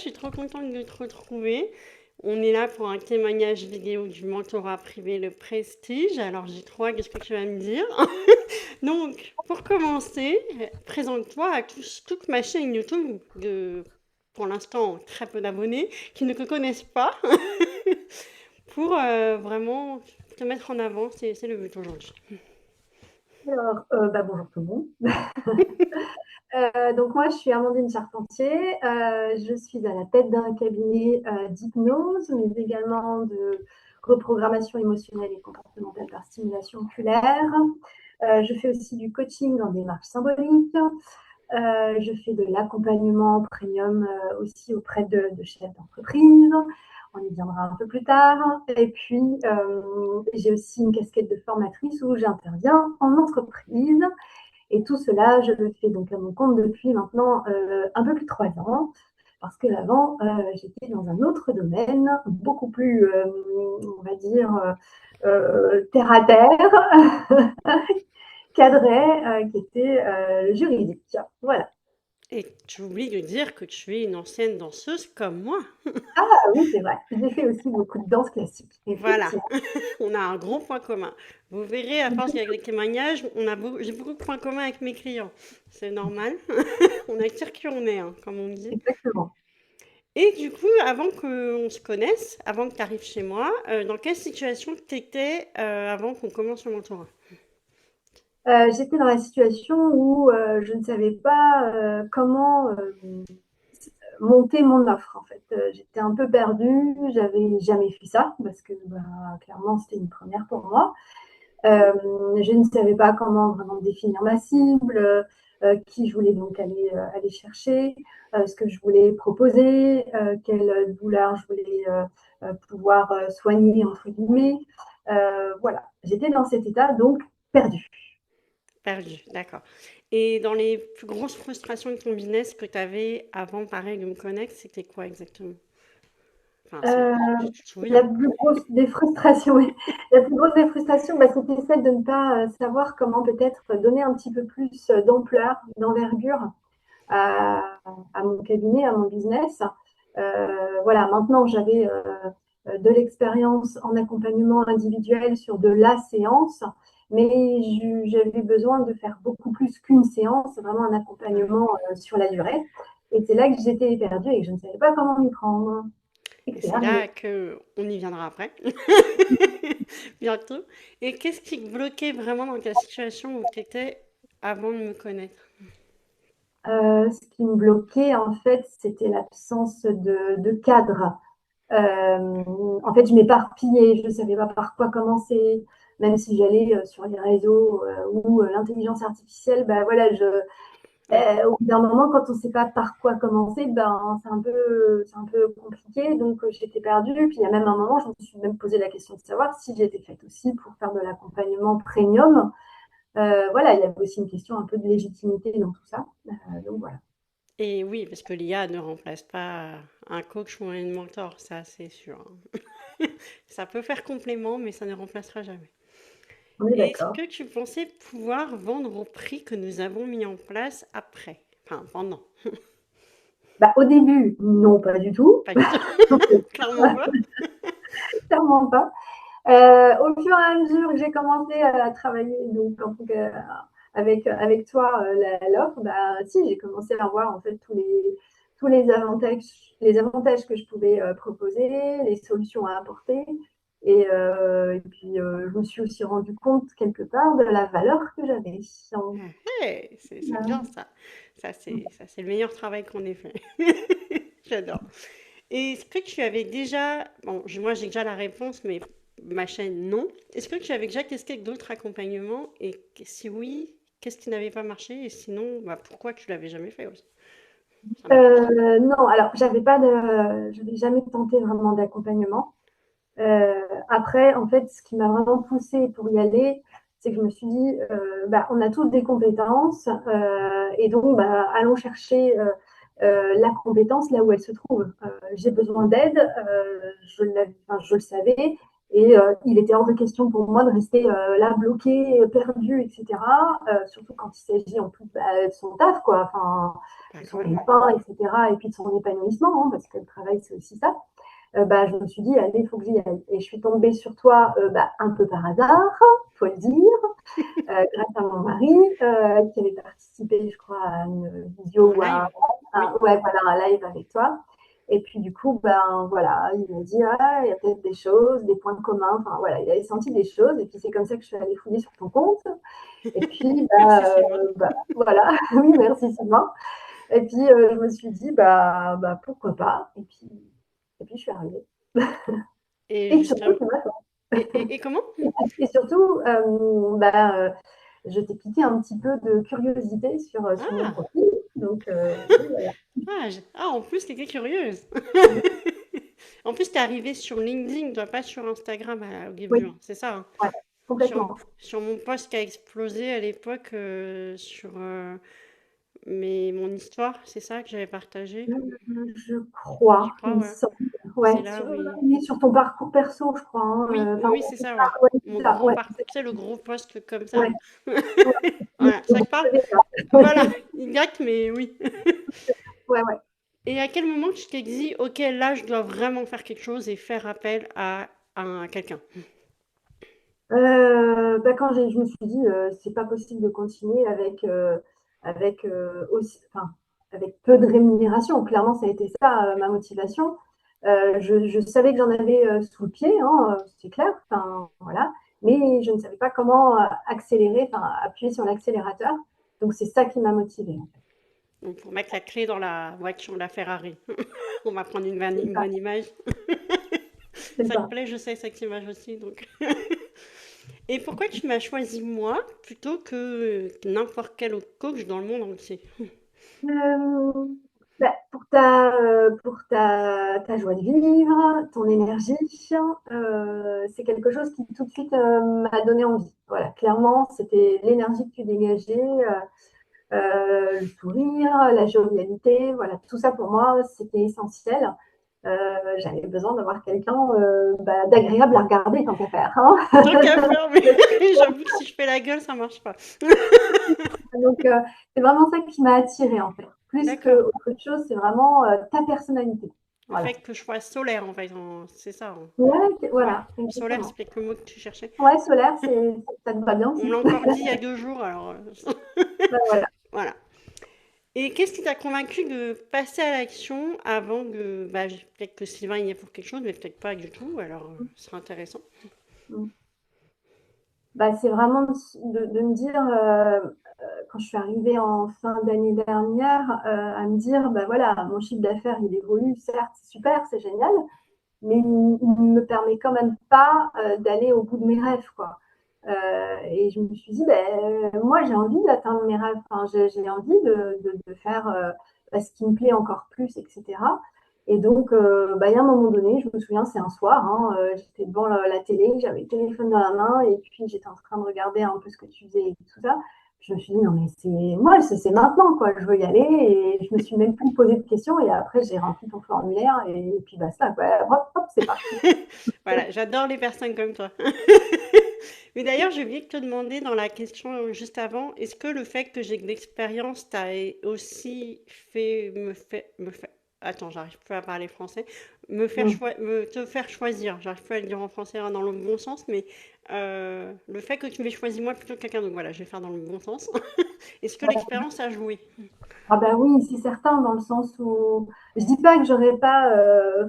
Je suis trop contente de te retrouver. On est là pour un témoignage vidéo du mentorat privé Le Prestige. Alors j'ai trop hâte de ce que tu vas me dire. Donc, pour commencer, présente-toi à toute ma chaîne YouTube de, pour l'instant, très peu d'abonnés qui ne te connaissent pas pour vraiment te mettre en avant. C'est le but aujourd'hui. Alors, bonjour tout le monde. Donc moi, je suis Amandine Charpentier. Je suis à la tête d'un cabinet d'hypnose, mais également de reprogrammation émotionnelle et comportementale par stimulation oculaire. Je fais aussi du coaching en démarche symbolique. Je fais de l'accompagnement premium aussi auprès de chefs d'entreprise. On y viendra un peu plus tard. Et puis, j'ai aussi une casquette de formatrice où j'interviens en entreprise. Et tout cela, je le fais donc à mon compte depuis maintenant un peu plus de 3 ans, parce que avant, j'étais dans un autre domaine, beaucoup plus, on va dire, terre à terre, cadré, qui était juridique. Voilà. Et tu oublies de dire que tu es une ancienne danseuse comme moi. Ah oui, c'est vrai. J'ai fait aussi beaucoup de danse classique, Voilà, effectivement. on a un gros point commun. Vous verrez, à force avec les témoignages, j'ai beaucoup de points communs avec mes clients. C'est normal. On a tir qui on est, hein, comme on dit. Exactement. Et du coup, avant qu'on se connaisse, avant que tu arrives chez moi, dans quelle situation tu étais avant qu'on commence le mentorat? J'étais dans la situation où je ne savais pas comment monter mon offre en fait. J'étais un peu perdue, j'avais jamais fait ça parce que clairement c'était une première pour moi. Je ne savais pas comment vraiment définir ma cible, qui je voulais donc aller chercher, ce que je voulais proposer, quelle douleur je voulais pouvoir soigner entre guillemets. Voilà, j'étais dans cet état donc perdue. Perdu, d'accord. Et dans les plus grosses frustrations de ton business que tu avais avant, pareil, de me connecter, c'était quoi exactement? Enfin, Euh, tu te souviens? la plus grosse des frustrations, oui. La plus grosse des frustrations, c'était celle de ne pas savoir comment peut-être donner un petit peu plus d'ampleur, d'envergure à mon cabinet, à mon business. Voilà, maintenant j'avais de l'expérience en accompagnement individuel sur de la séance, mais j'avais besoin de faire beaucoup plus qu'une séance, vraiment un Ouais. accompagnement sur la durée. Et c'est là que j'étais perdue et que je ne savais pas comment m'y prendre. Et Et c'est c'est arrivé. là que on y viendra après, bientôt. Et qu'est-ce qui te bloquait vraiment dans ta situation où tu étais avant de me connaître? Ce qui me bloquait, en fait, c'était l'absence de cadre. En fait, je m'éparpillais, je ne savais pas par quoi commencer, même si j'allais sur les réseaux ou l'intelligence artificielle, voilà, Ouais. au bout d'un moment, quand on ne sait pas par quoi commencer, c'est un peu compliqué, donc j'étais perdue. Puis il y a même un moment, je me suis même posé la question de savoir si j'étais faite aussi pour faire de l'accompagnement premium. Voilà, il y avait aussi une question un peu de légitimité dans tout ça. Donc voilà. Et oui, parce que l'IA ne remplace pas un coach ou un mentor, ça c'est sûr, hein. Ça peut faire complément, mais ça ne remplacera jamais. On est Et est-ce d'accord. que tu pensais pouvoir vendre au prix que nous avons mis en place après? Enfin, pendant. Au début, non, pas du tout. Pas du tout. Clairement pas. Clairement pas. Au fur et à mesure que j'ai commencé à travailler donc, en tout cas, avec toi l'offre, si, j'ai commencé à voir en fait tous les avantages que je pouvais proposer, les solutions à apporter. Et puis, je me suis aussi rendu compte quelque part de la valeur que j'avais. Hey, c'est bien ça. Ça, c'est le meilleur travail qu'on ait fait. J'adore. Et est-ce que tu avais déjà, bon, moi j'ai déjà la réponse, mais ma chaîne non. Est-ce que tu avais déjà testé d'autres accompagnements et si oui, qu'est-ce qui n'avait pas marché et sinon, pourquoi tu l'avais jamais fait aussi? Ça m'intéresse. Non, alors j'avais jamais tenté vraiment d'accompagnement. Après, en fait, ce qui m'a vraiment poussée pour y aller, c'est que je me suis dit, on a tous des compétences, et donc allons chercher la compétence là où elle se trouve. J'ai besoin d'aide, je le savais, Et il était hors de question pour moi de rester là bloquée, perdue, etc. Surtout quand il s'agit en plus de son taf, quoi, enfin, Bah, de son complètement. gagne-pain, etc. Et puis de son épanouissement, hein, parce que le travail, c'est aussi ça. Je me suis dit, allez, il faut que j'y aille. Et je suis tombée sur toi un peu par hasard, il faut le dire, grâce à mon mari, qui avait participé, je crois, à une vidéo En ou à live? Oui. ouais, voilà, un live avec toi. Et puis du coup, voilà, il m'a dit, ah, il y a peut-être des choses, des points communs. Enfin voilà, il avait senti des choses. Et puis c'est comme ça que je suis allée fouiller sur ton compte. Et puis, Merci Sylvain. voilà, oui, merci Sylvain. Et puis je me suis dit, pourquoi pas. Et puis je suis arrivée. Et Et surtout, justement. tu m'as Et comment? Et surtout, je t'ai piqué un petit peu de curiosité sur mon Ah, profil. Donc, voilà. en plus, t'étais curieuse. En plus, t'es arrivée sur LinkedIn, toi, pas sur Instagram au Oui, début, hein, c'est ça, hein. ouais, Sur, complètement. sur mon post qui a explosé à l'époque, sur mon histoire, c'est ça que j'avais partagé, Je je crois, il crois, me ouais. semble. C'est Ouais, là où il... oui, sur ton parcours perso, je crois, Oui, hein. oui, oui, c'est ça, ouais. Ouais, Mon c'est ça. gros Ouais, parcours, tu sais, le gros post comme ça, ouais, là. ouais. Voilà, Le ça bon te parle? CV, Voilà, là. exact, mais oui. Ouais, ouais. Et à quel moment tu t'es dit, ok, là, je dois vraiment faire quelque chose et faire appel à quelqu'un? Quand je me suis dit, c'est pas possible de continuer enfin, avec peu de rémunération. Clairement, ça a été ça ma motivation. Je savais que j'en avais sous le pied, hein, c'est clair. Enfin, voilà. Mais je ne savais pas comment accélérer, enfin, appuyer sur l'accélérateur. Donc, c'est ça qui m'a motivée. Donc, pour mettre la clé dans la voiture, la Ferrari. On va prendre une C'est ça. bonne image. C'est Ça te ça. plaît, je sais, cette image aussi, donc. Et pourquoi tu m'as choisi moi plutôt que n'importe quel autre coach dans le monde entier? Euh, pour ta joie de vivre, ton énergie, c'est quelque chose qui tout de suite m'a donné envie. Voilà, clairement, c'était l'énergie que tu dégageais, le sourire, la jovialité, voilà, tout ça pour moi, c'était essentiel. J'avais besoin d'avoir quelqu'un d'agréable à regarder tant qu'à faire, hein. Tant qu'à faire, mais j'avoue que si je fais la gueule, ça marche pas. Donc, c'est vraiment ça qui m'a attirée en fait. Plus D'accord. qu'autre chose, c'est vraiment ta personnalité. Le Voilà. fait que je sois solaire, en fait, c'est ça, hein. Ouais, Ouais, voilà, solaire, exactement. c'est peut-être le mot que tu cherchais. Ouais, solaire, ça te va bien On me aussi. l'a encore dit il y a 2 jours, alors Voilà. voilà. Et qu'est-ce qui t'a convaincu de passer à l'action avant que, peut-être que Sylvain y est pour quelque chose, mais peut-être pas du tout, alors ce sera intéressant. C'est vraiment de me dire, quand je suis arrivée en fin d'année dernière, à me dire, voilà, mon chiffre d'affaires, il évolue, certes, c'est super, c'est génial, mais il ne me permet quand même pas d'aller au bout de mes rêves, quoi. Et je me suis dit, moi, j'ai envie d'atteindre mes rêves, enfin, j'ai envie de faire ce qui me plaît encore plus, etc. Et donc, il y a un moment donné, je me souviens, c'est un soir, hein, j'étais devant la télé, j'avais le téléphone dans la main, et puis j'étais en train de regarder un peu ce que tu faisais et tout ça. Je me suis dit, non, mais c'est maintenant, quoi, je veux y aller, et je me suis même plus posé de questions, et après, j'ai rempli ton formulaire, et puis basta, quoi, hop, hop, c'est parti. Voilà, j'adore les personnes comme toi. Mais d'ailleurs, j'ai oublié de te demander dans la question juste avant, est-ce que le fait que j'ai de l'expérience t'a aussi attends, j'arrive plus à parler français, te faire choisir, j'arrive plus à le dire en français hein, dans le bon sens, mais le fait que tu m'aies choisi moi plutôt que quelqu'un, donc voilà, je vais faire dans le bon sens. Est-ce que l'expérience a joué? Ah oui, c'est certain, dans le sens où je dis pas que j'aurais pas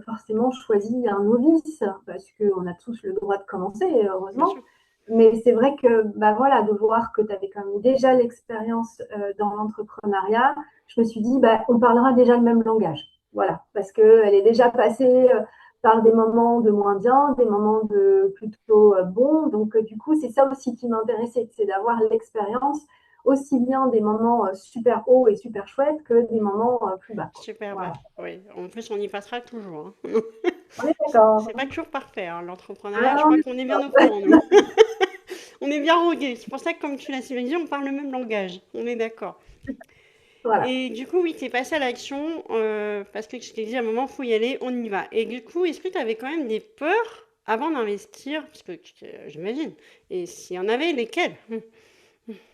forcément choisi un novice, parce qu'on a tous le droit de commencer, Bien heureusement. sûr. Mais c'est vrai que voilà, de voir que tu avais quand même déjà l'expérience dans l'entrepreneuriat, je me suis dit, on parlera déjà le même langage. Voilà, parce qu'elle est déjà passée par des moments de moins bien, des moments de plutôt bons. Donc, du coup, c'est ça aussi qui m'intéressait, c'est d'avoir l'expérience aussi bien des moments super hauts et super chouettes que des moments plus bas, quoi. Super bas, Voilà. oui. En plus, on y passera toujours, hein. On est C'est d'accord. pas toujours parfait, hein, l'entrepreneuriat. Je Ah, on crois est qu'on est bien d'accord. au courant, nous. On est bien rodés. C'est pour ça que, comme tu l'as si on parle le même langage. On est d'accord. Voilà. Et du coup, oui, tu es passé à l'action parce que je t'ai dit à un moment, faut y aller, on y va. Et du coup, est-ce que tu avais quand même des peurs avant d'investir, parce que j'imagine, et s'il y en avait, lesquels?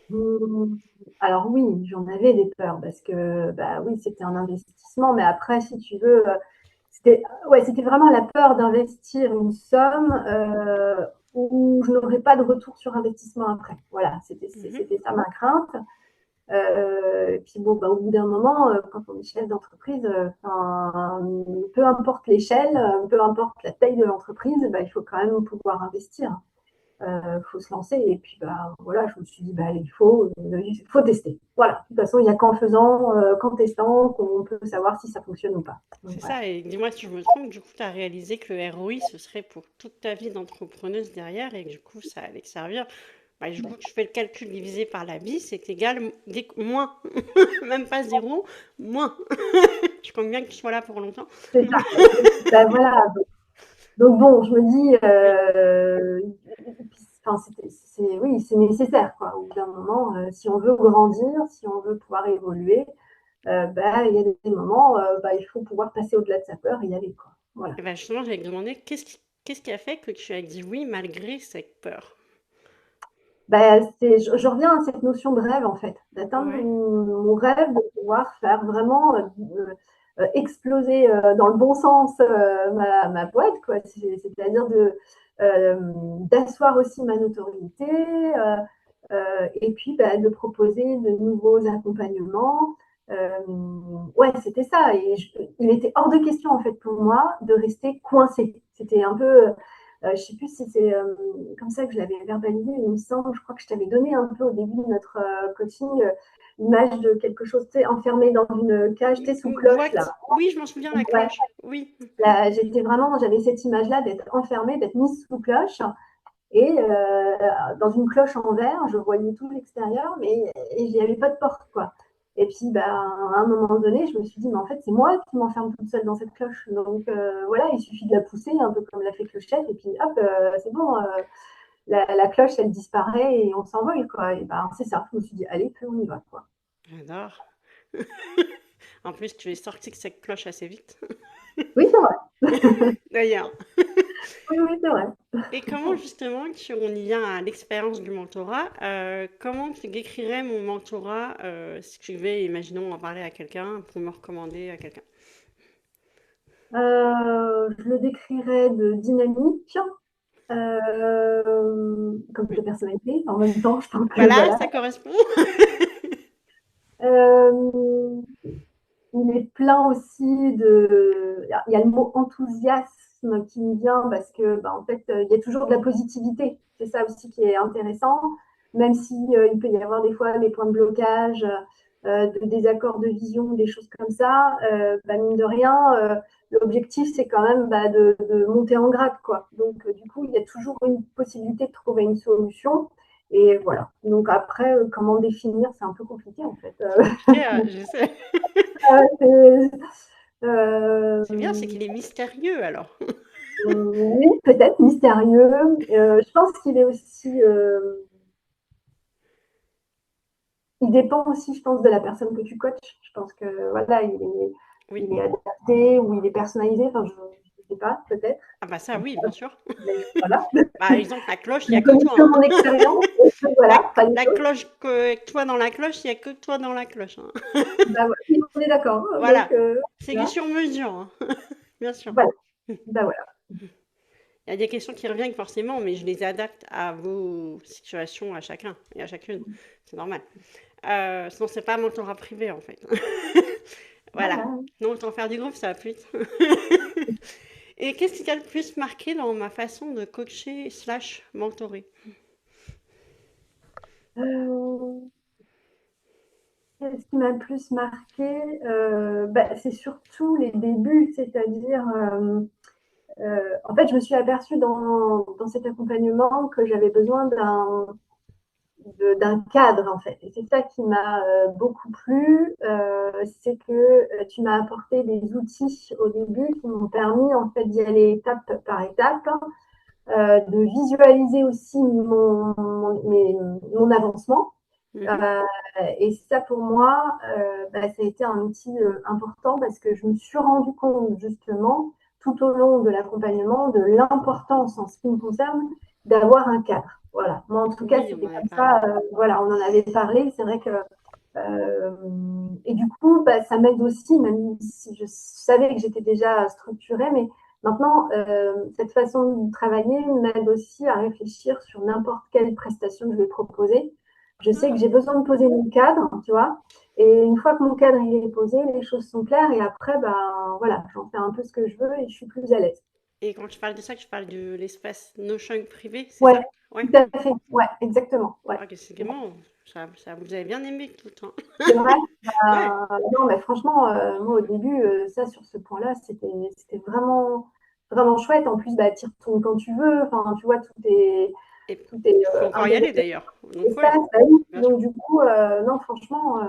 Mmh, alors oui, j'en avais des peurs parce que, bah, oui, c'était un investissement, mais après, si tu veux, c'était ouais, c'était vraiment la peur d'investir une somme, où je n'aurais pas de retour sur investissement après. Voilà, Mhm. c'était ça ma crainte. Et puis bon, bah, au bout d'un moment, quand on est chef d'entreprise, peu importe l'échelle, peu importe la taille de l'entreprise, bah, il faut quand même pouvoir investir. Faut se lancer. Et puis, bah, voilà, je me suis dit, bah, il faut tester. Voilà. De toute façon, il n'y a qu'en faisant, qu'en testant, qu'on peut savoir si ça fonctionne ou pas. Donc, C'est voilà. ça, et dis-moi si je me trompe, du coup, tu as réalisé que le ROI, ce serait pour toute ta vie d'entrepreneuse derrière, et que du coup, ça allait te servir. Bah, du coup, tu fais le calcul divisé par la vie, c'est égal moins, même pas zéro, moins. Je compte bien que tu sois là pour longtemps. C'est ça. Bah, voilà. Donc, bon, je me dis, Oui. enfin, oui, c'est nécessaire, quoi. Au bout d'un moment, si on veut grandir, si on veut pouvoir évoluer, bah, il y a des moments, bah, il faut pouvoir passer au-delà de sa peur et y aller, quoi. Voilà. Et bah justement, j'allais te demander, qu'est-ce qui a fait que tu as dit oui malgré cette peur? Bah, je reviens à cette notion de rêve, en fait, d'atteindre Ouais. mon rêve, de pouvoir faire vraiment exploser dans le bon sens ma boîte, quoi. C'est-à-dire d'asseoir aussi ma notoriété et puis bah, de proposer de nouveaux accompagnements. Ouais, c'était ça. Et il était hors de question, en fait, pour moi, de rester coincée. C'était un peu je ne sais plus si c'est comme ça que je l'avais verbalisé, il me semble, je crois que je t'avais donné un peu au début de notre coaching l'image de quelque chose, tu sais, enfermé dans une cage, tu sais, sous cloche, là. Oui, je m'en souviens, la Ouais, cloche. Oui. là, j'avais cette image-là d'être enfermée, d'être mise sous cloche. Et dans une cloche en verre, je voyais tout l'extérieur, mais il n'y avait pas de porte, quoi. Et puis, bah, à un moment donné, je me suis dit, mais en fait, c'est moi qui m'enferme toute seule dans cette cloche. Donc, voilà, il suffit de la pousser, un peu comme l'a fait Clochette, et puis hop, c'est bon, la cloche, elle disparaît et on s'envole, quoi. Et ben, c'est ça. Je me suis dit, allez, plus on y va, quoi. J'adore. En plus, tu es sorti de cette cloche assez vite. Oui, c'est vrai. D'ailleurs. Oui, oui, c'est vrai. Et comment justement, on y vient à l'expérience du mentorat, comment tu décrirais mon mentorat si tu devais, imaginons, en parler à quelqu'un pour me recommander à quelqu'un? Je le décrirais de dynamique, comme de Oui. personnalité. En même temps, je pense que Voilà, voilà. ça correspond. Euh, il est plein aussi de. Il y a le mot enthousiasme qui me vient parce que, bah, en fait, il y a toujours de la positivité. C'est ça aussi qui est intéressant, même si il peut y avoir des fois des points de blocage, de désaccords de vision, des choses comme ça. Bah, mine de rien, l'objectif c'est quand même bah, de monter en grade, quoi. Donc, du coup, il y a toujours une possibilité de trouver une solution. Et voilà. Donc après, comment définir, c'est un peu compliqué en fait. Je sais. C'est, C'est bien, c'est euh, qu'il est mystérieux alors. oui, peut-être mystérieux. Je pense qu'il est aussi. Il dépend aussi, je pense, de la personne que tu coaches. Je pense que voilà, Oui. il est adapté ou il est personnalisé. Enfin, je ne sais pas, peut-être. Ah bah ça, oui, bien sûr. Mais voilà. Par exemple, la cloche, il n'y Je a que connais que toi, mon hein. expérience. Voilà, pas les La autres. cloche, toi dans la cloche, il n'y a que toi dans la cloche, hein. Bah, voilà. Oui, on est d'accord. Donc, Voilà. C'est du voilà. sur-mesure, hein. Bien sûr. Voilà. Bah, voilà. Il y a des questions qui reviennent forcément, mais je les adapte à vos situations, à chacun et à chacune. C'est normal. Sinon, c'est pas un mentorat privé, en fait. Voilà. Voilà. Non, autant faire du groupe, ça va plus vite. Et qu'est-ce qui t'a le plus marqué dans ma façon de coacher slash mentorer? Euh, Ce qui m'a le plus marqué, bah, c'est surtout les débuts, c'est-à-dire, en fait, je me suis aperçue dans cet accompagnement que j'avais besoin d'un cadre, en fait. Et c'est ça qui m'a beaucoup plu, c'est que tu m'as apporté des outils au début qui m'ont permis, en fait, d'y aller étape par étape, de visualiser aussi mon avancement. Mhm. Euh, et ça, pour moi, bah, ça a été un outil important parce que je me suis rendu compte justement tout au long de l'accompagnement de l'importance, en ce qui me concerne, d'avoir un cadre. Voilà. Moi, en tout cas, Oui, on c'était en avait comme parlé. ça. Voilà, on en avait parlé. C'est vrai que et du coup, bah, ça m'aide aussi, même si je savais que j'étais déjà structurée, mais maintenant, cette façon de travailler m'aide aussi à réfléchir sur n'importe quelle prestation que je vais proposer. Je sais que Ah. j'ai besoin de poser mon cadre, tu vois, et une fois que mon cadre il est posé, les choses sont claires, et après, ben, voilà, j'en fais un peu ce que je veux et je suis plus à l'aise. Et quand tu parles de ça, tu parles de l'espace Notion privé, c'est Ouais, ça? Ouais. tout à fait. Ouais, exactement. Ouais. Ah, décidément, ça vous avez bien aimé tout le temps. C'est vrai. Ouais. Non, mais franchement, moi, au début, ça, sur ce point-là, c'était vraiment, vraiment chouette. En plus, bah, tu y retournes quand tu veux. Enfin, tu vois, Et tout est il faut encore y intégré aller d'ailleurs. dans Donc l'espace. ouais, Bah oui. bien sûr. Donc, du coup, non, franchement,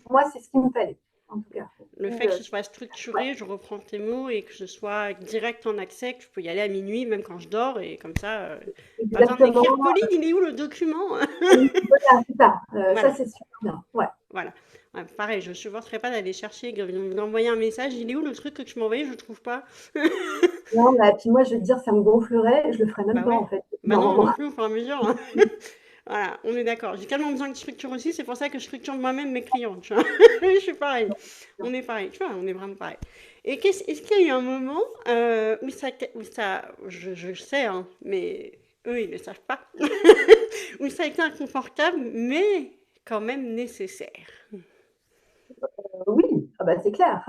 moi, c'est ce qu'il me fallait, en tout cas. Et Le puis, fait que ce soit ouais, structuré, je reprends tes mots, et que ce soit direct en accès, que je peux y aller à minuit, même quand je dors, et comme ça, pas besoin d'écrire. exactement. Pauline, il est où le document? Voilà, c'est ça. Ça, Voilà, c'est super bien. Ouais. voilà. Ouais, pareil, je ne supporterais pas d'aller chercher, d'envoyer un message. Il est où le truc que tu m'as envoyé? Je ne trouve pas. Non, bah, puis moi, je veux te dire, ça me gonflerait. Je le ferais même Bah pas, ouais. en fait. Bah non, moi Non. non plus, au fur et à mesure, hein. Voilà, on est d'accord. J'ai tellement besoin de structure aussi, c'est pour ça que je structure moi-même mes clients, tu vois. Je suis pareil. On est pareil, tu vois, on est vraiment pareil. Et est-ce qu'il y a eu un moment où ça, je sais, hein, mais eux, ils ne le savent pas, où ça a été inconfortable, mais quand même nécessaire. Oui, ah bah, c'est clair.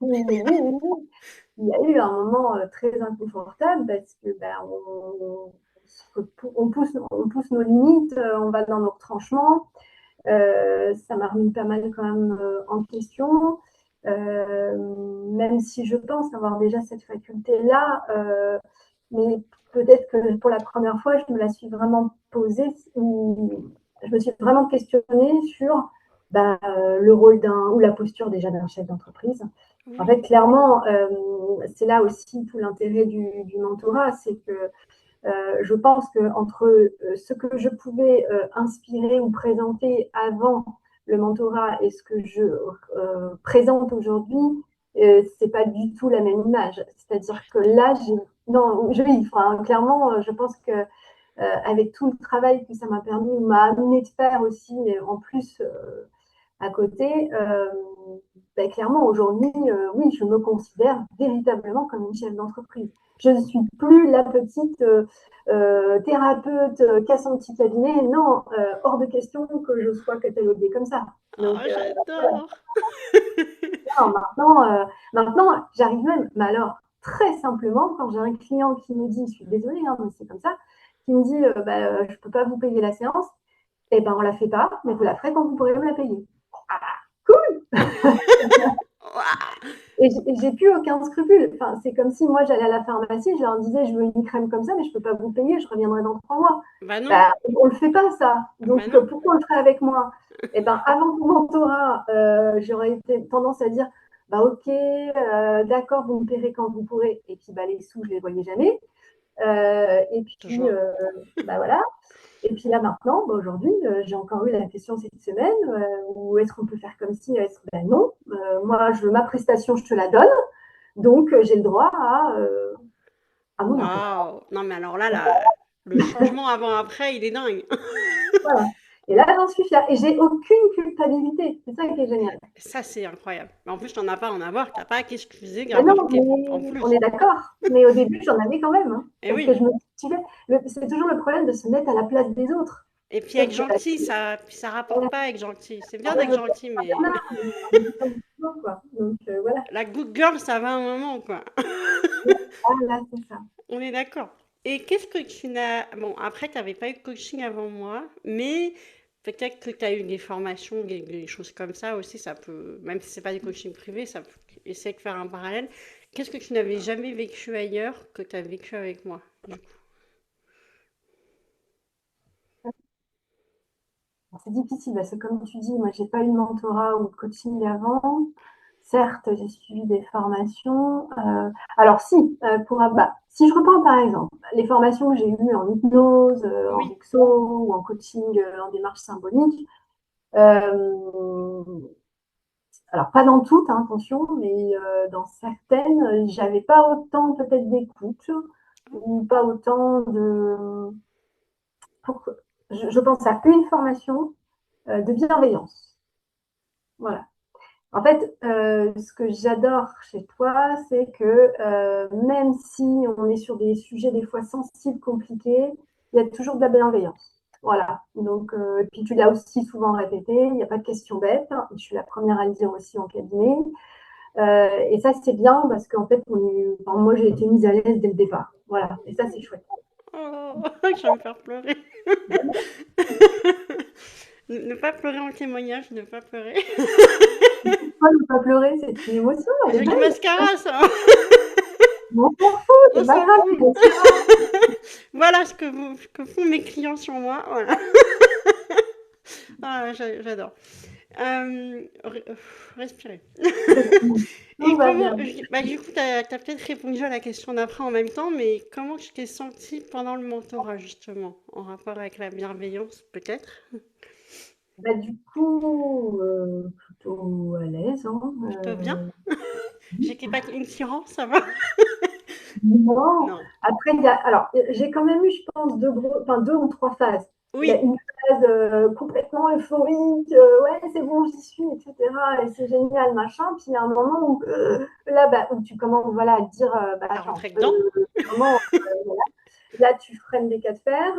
Oui, oui, oui, oui. Il y a eu un moment très inconfortable parce que ben, on pousse nos limites, on va dans nos retranchements. Ça m'a remis pas mal quand même en question. Même si je pense avoir déjà cette faculté-là, mais peut-être que pour la première fois, je me la suis vraiment posée, ou je me suis vraiment questionnée sur bah, le rôle d'un, ou la posture déjà d'un chef d'entreprise. En fait, Oui. clairement, c'est là aussi tout l'intérêt du mentorat, c'est que je pense qu'entre ce que je pouvais inspirer ou présenter avant le mentorat et ce que je présente aujourd'hui, c'est pas du tout la même image. C'est-à-dire que là, non, enfin, clairement, je pense que avec tout le travail que ça m'a permis ou m'a amené de faire aussi, en plus à côté, ben, clairement, aujourd'hui, oui, je me considère véritablement comme une chef d'entreprise. Je ne suis plus la petite thérapeute qui a son petit cabinet. Non, hors de question que je sois cataloguée comme ça. Donc, Oh, j'adore. non, maintenant j'arrive même, mais alors, très simplement, quand j'ai un client qui me dit, je suis désolée, hein, mais c'est comme ça, qui me dit, je ne peux pas vous payer la séance, eh ben, on ne la fait pas, mais vous la ferez quand vous pourrez me la payer. Ah, cool. Ouah. Et j'ai plus aucun scrupule. Enfin, c'est comme si moi j'allais à la pharmacie, je leur disais je veux une crème comme ça, mais je peux pas vous payer, je reviendrai dans 3 mois. Bah non, Bah, on le fait pas ça. bah Donc non. pourquoi on le ferait avec moi? Eh ben avant mon mentorat, j'aurais été tendance à dire bah ok, d'accord, vous me paierez quand vous pourrez. Et puis bah les sous je les voyais jamais. Et puis Toujours. bah voilà. Et puis là maintenant, bah, aujourd'hui, j'ai encore eu la question cette semaine, où est-ce qu'on peut faire comme si, ben non, moi ma prestation je te la donne, donc j'ai le droit à mon impôt. Waouh! Non, mais alors là, le changement avant-après, il est dingue. Voilà. Et là j'en suis fière. Et j'ai aucune culpabilité. C'est ça qui est génial. Ça, c'est incroyable. Mais en plus, t'en as pas à en avoir. T'as pas à qu'excuser Ben non, d'avoir tes en mais on plus. est d'accord. Mais au début, j'en avais quand même, hein, Et parce que oui. je me situais. C'est toujours le problème de se mettre à la place des autres. Et puis Sauf être que gentil, ça rapporte pas être gentil. C'est bien d'être gentil, il y en mais a, mais on est pas beaucoup, quoi. Donc voilà. la good girl, ça va un moment, quoi. Ah là, c'est ça. On est d'accord. Et qu'est-ce que tu n'as... Bon, après, tu n'avais pas eu de coaching avant moi, mais peut-être que tu as eu des formations, des choses comme ça aussi, ça peut, même si c'est pas des coachings privés, ça peut essayer de faire un parallèle. Qu'est-ce que tu n'avais jamais vécu ailleurs que tu as vécu avec moi, du coup? C'est difficile parce que comme tu dis, moi j'ai pas eu de mentorat ou de coaching avant. Certes, j'ai suivi des formations. Alors si, bah, si je reprends par exemple les formations que j'ai eues en hypnose, en Oui, exo ou en coaching en démarche symbolique, euh, Alors, pas dans toutes, hein, attention, mais dans certaines, j'avais pas autant peut-être d'écoute ou pas autant de. Pour, je pense à une formation de bienveillance. Voilà. En fait, ce que j'adore chez toi, c'est que même si on est sur des sujets des fois sensibles, compliqués, il y a toujours de la bienveillance. Voilà. Donc, et puis tu l'as aussi souvent répété, il n'y a pas de questions bêtes. Je suis la première à le dire aussi en cabinet. Et ça, c'est bien parce qu'en fait, enfin, moi, j'ai été mise à l'aise dès le départ. Voilà. Et ça, c'est chouette. Oh, je vais me faire pleurer. Ne pas pleurer en témoignage, ne pas pleurer. Pourquoi ne pas pleurer? C'est une émotion, elle est C'est du belle. mascara, ça. On s'en fout, On c'est pas s'en grave, fout. tu le Voilà ce que font mes clients sur moi. Voilà. Ah, j'adore. Respirer. Et Tout va comment, bien. bah, du coup, tu as peut-être répondu à la question d'après en même temps, mais comment tu t'es sentie pendant le mentorat, justement, en rapport avec la bienveillance, peut-être? Bah, du coup, plutôt à l'aise, hein, Plutôt bien? J'étais pas une tyran, ça va? non. Non. Après, alors, j'ai quand même eu, je pense, enfin, deux ou trois phases. Il y a Oui, une phase complètement euphorique, ouais, c'est bon, j'y suis, etc. Et c'est génial, machin. Puis il y a un moment où, là, bah, où tu commences voilà, à te dire, bah, à attends, rentrer dedans. comment, voilà. Là, tu freines des cas de fer,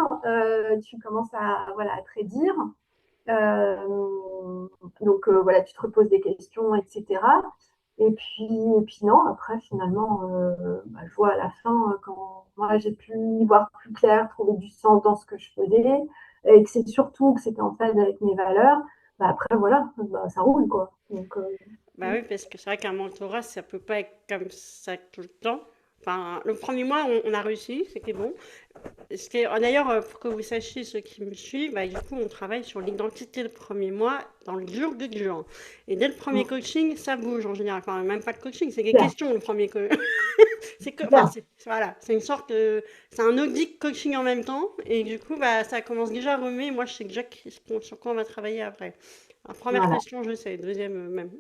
tu commences voilà, à te redire. Donc voilà, tu te reposes des questions, etc. Et puis non, après finalement, bah, je vois à la fin, quand moi j'ai pu y voir plus clair, trouver du sens dans ce que je faisais, et que c'est surtout que c'était en phase avec mes valeurs, bah, après voilà, bah, ça roule quoi. Donc, Bah oui, parce que c'est vrai qu'un mentorat, ça peut pas être comme ça tout le temps. Enfin, le premier mois, on a réussi, c'était bon. D'ailleurs, pour que vous sachiez, ceux qui me suivent, bah, du coup, on travaille sur l'identité le premier mois, dans le dur du dur. Et dès le premier coaching, ça bouge en général. Enfin, même pas de coaching, c'est des super, questions le premier coaching. C'est que, enfin, super. voilà, c'est une sorte de, c'est un audit coaching en même temps. Et du coup, bah, ça commence déjà à remuer. Moi, je sais déjà sur quoi on va travailler après. Alors, première Voilà. question, je sais. Deuxième, même.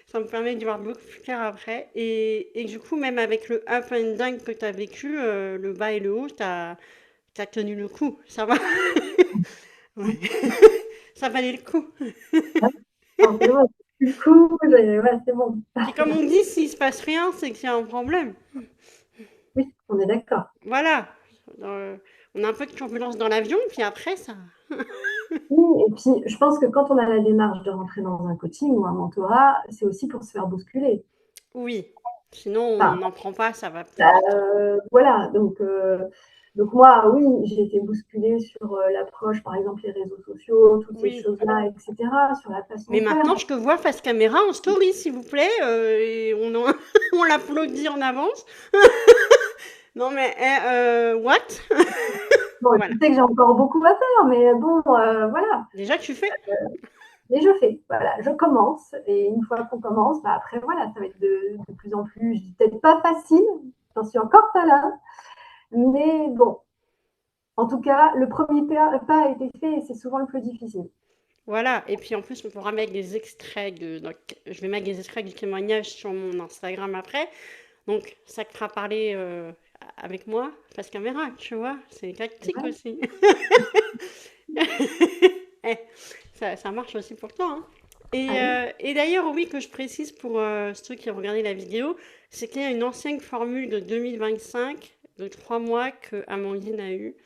Ça me permet d'y voir beaucoup plus clair après. Et du coup, même avec le up and down que tu as vécu, le bas et le haut, t'as tenu le coup. Ça va. Ouais. Ça valait le coup. Alors, c'est bon, du coup, ouais, c'est bon. Puis comme on dit, s'il se passe rien, c'est qu'il y a un problème. Oui, on est d'accord. Voilà. On a un peu de turbulence dans l'avion, puis après, ça. Oui, et puis je pense que quand on a la démarche de rentrer dans un coaching ou un mentorat, c'est aussi pour se faire bousculer. Oui. Sinon, on Enfin, n'en prend pas, ça va plus vite. voilà, donc moi, oui, j'ai été bousculée sur l'approche, par exemple, les réseaux sociaux, toutes ces Oui. choses-là, etc., sur la façon Mais de faire. maintenant, je te vois face caméra en story, s'il vous plaît. Et on l'applaudit en avance. Non, mais, what? Bon, Voilà. je sais que j'ai encore beaucoup à faire, mais bon, voilà. Déjà, tu fais. Mais je fais, voilà, je commence, et une fois qu'on commence, bah, après, voilà, ça va être de plus en plus, je dis peut-être pas facile, j'en suis encore pas là, mais bon, en tout cas, le premier pas a été fait et c'est souvent le plus difficile. Voilà, et puis en plus, on pourra mettre des extraits donc, je vais mettre des extraits du témoignage sur mon Instagram après. Donc, ça te fera parler avec moi face caméra, tu vois. C'est tactique Ouais, aussi. Eh, ça marche aussi pour toi, hein. ah oui, Et d'ailleurs, oui, que je précise pour ceux qui ont regardé la vidéo, c'est qu'il y a une ancienne formule de 2025 de 3 mois que Amandine a eue.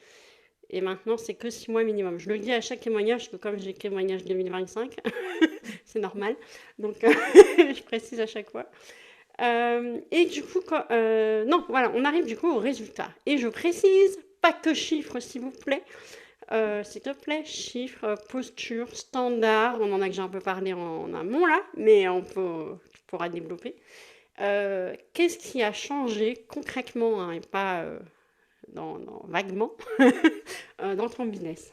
Et maintenant, c'est que 6 mois minimum. Je le dis à chaque témoignage, parce que comme j'ai témoignage 2025, c'est normal. Donc, je précise à chaque fois. Et du coup, non, voilà, on arrive du coup au résultat. Et je précise, pas que chiffres, s'il vous plaît. S'il te plaît, chiffres, posture, standard. On en a déjà un peu parlé en amont là, mais tu pourras développer. Qu'est-ce qui a changé concrètement, hein, et pas vaguement, dans ton business?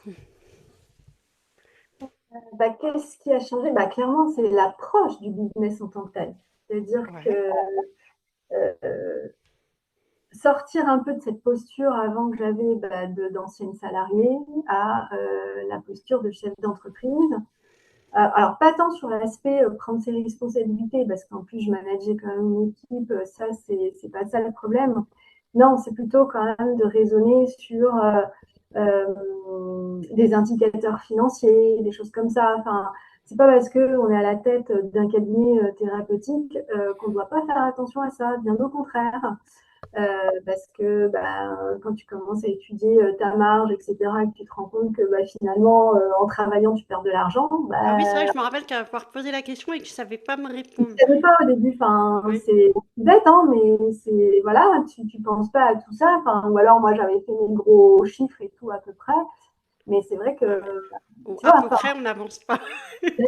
bah, qu'est-ce qui a changé? Bah, clairement, c'est l'approche du business en tant que tel. C'est-à-dire Ouais. que euh, sortir un peu de cette posture avant que j'avais d'ancienne salariée à la posture de chef d'entreprise. Alors, pas tant sur l'aspect prendre ses responsabilités, parce qu'en plus, je manageais quand même une équipe, ça, c'est pas ça le problème. Non, c'est plutôt quand même de raisonner sur des indicateurs financiers, des choses comme ça. Enfin, c'est pas parce qu'on est à la tête d'un cabinet thérapeutique qu'on ne doit pas faire attention à ça, bien au contraire. Parce que bah, quand tu commences à étudier ta marge, etc., et que tu te rends compte que bah, finalement, en travaillant, tu perds de l'argent, Ah oui, c'est bah, vrai que je me rappelle qu'avoir posé la question et que tu savais pas me tu répondre. ne savais pas au début. Enfin, Oui. c'est bête, hein, mais c'est voilà, tu ne penses pas à tout ça. Enfin, ou alors, moi, j'avais fait mes gros chiffres et tout à peu près. Mais c'est vrai que, Ouais, ouais. Ou tu à vois, peu enfin, près, on n'avance pas.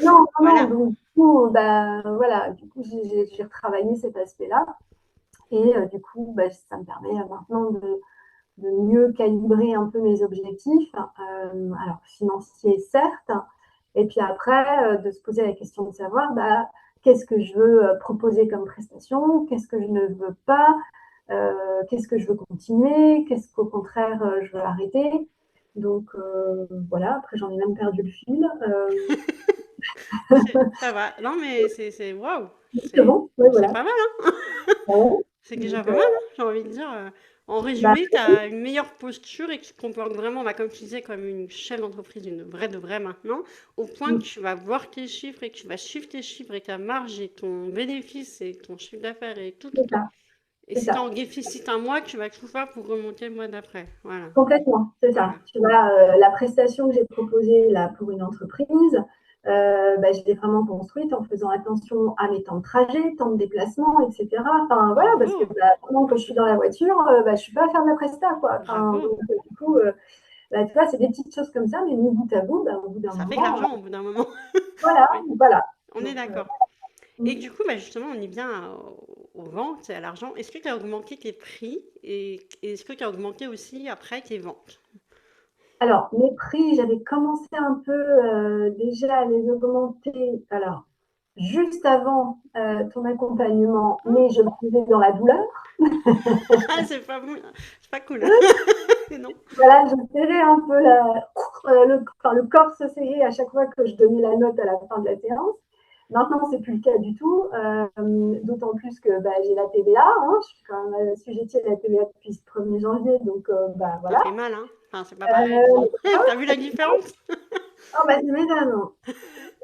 non, non, non. Voilà. Donc, du coup, bah, voilà, du coup, j'ai retravaillé cet aspect-là. Et du coup, bah, ça me permet maintenant de mieux calibrer un peu mes objectifs, alors financiers certes, et puis après de se poser la question de savoir bah, qu'est-ce que je veux proposer comme prestation, qu'est-ce que je ne veux pas, qu'est-ce que je veux continuer, qu'est-ce qu'au contraire je veux arrêter. Donc voilà, après j'en ai même perdu le fil. Ça va. Non, mais waouh. C'est bon, ouais, C'est voilà. pas mal, hein. Ouais. C'est déjà Donc, pas mal, hein, j'ai envie de dire. En bah, résumé, tu as une meilleure posture et que tu te comportes vraiment, bah, comme tu disais, comme une chef d'entreprise, une vraie de vraie maintenant, au point que tu vas voir tes chiffres et que tu vas suivre tes chiffres et ta marge et ton bénéfice et ton chiffre d'affaires et tout, tout, c'est tout. ça, Et c'est si tu es ça. en déficit un mois, tu vas tout faire pour remonter le mois d'après. Voilà. Complètement, c'est ça. Voilà. Tu vois, la prestation que j'ai proposée là pour une entreprise, bah, je l'ai vraiment construite en faisant attention à mes temps de trajet, temps de déplacement, etc. Enfin voilà, parce que Bravo, bah, pendant que je suis dans la voiture, bah, je ne suis pas à faire de la presta, quoi. Enfin, bravo. donc, du coup, bah, tu vois, c'est des petites choses comme ça, mais mis bout à bout, bah, au bout d'un Ça fait de moment, l'argent au bout d'un moment. voilà, Oui, voilà. on est Donc, d'accord. Et du coup, bah justement, on est bien aux ventes et à l'argent. Est-ce que tu as augmenté tes prix et est-ce que tu as augmenté aussi après tes ventes? alors, mes prix, j'avais commencé un peu déjà à les augmenter. Alors, juste avant ton accompagnement, mais je me faisais dans la douleur. Ah, c'est pas bon, c'est pas cool. Non? Voilà, je serrais un peu enfin, le corps se serrait à chaque fois que je donnais la note à la fin de la séance. Maintenant, c'est plus le cas du tout, d'autant plus que bah, j'ai la TVA. Hein, je suis quand même assujettie à la TVA depuis le 1er janvier, donc bah, Ça voilà. fait mal, hein? Enfin, c'est pas pareil. Ah, T'as vu la différence? oh, bah, c'est mesdames.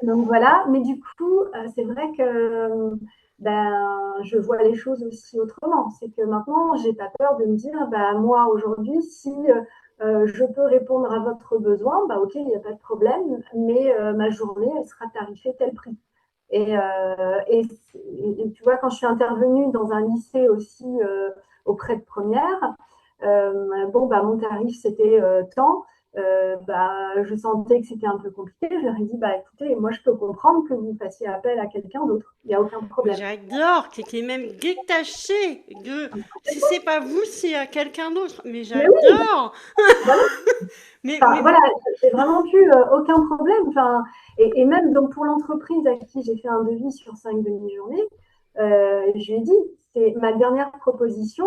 Donc voilà, mais du coup, c'est vrai que ben, je vois les choses aussi autrement. C'est que maintenant, j'ai pas peur de me dire, bah, moi aujourd'hui, si je peux répondre à votre besoin, bah, ok, il n'y a pas de problème, mais ma journée, elle sera tarifée tel prix. Et tu vois, quand je suis intervenue dans un lycée aussi auprès de première, bon, bah, mon tarif, c'était tant. Bah, je sentais que c'était un peu compliqué. Je leur ai dit, bah, écoutez, moi, je peux comprendre que vous fassiez appel à quelqu'un d'autre. Il n'y a aucun Mais problème. j'adore, t'étais même détachée de si c'est pas vous, c'est à quelqu'un d'autre. Mais Mais oui, j'adore! voilà. Enfin, Mais voilà, j'ai vraiment plus aucun problème. Enfin, et même donc, pour l'entreprise à qui j'ai fait un devis sur 5 demi-journées, je lui ai dit, c'est ma dernière proposition,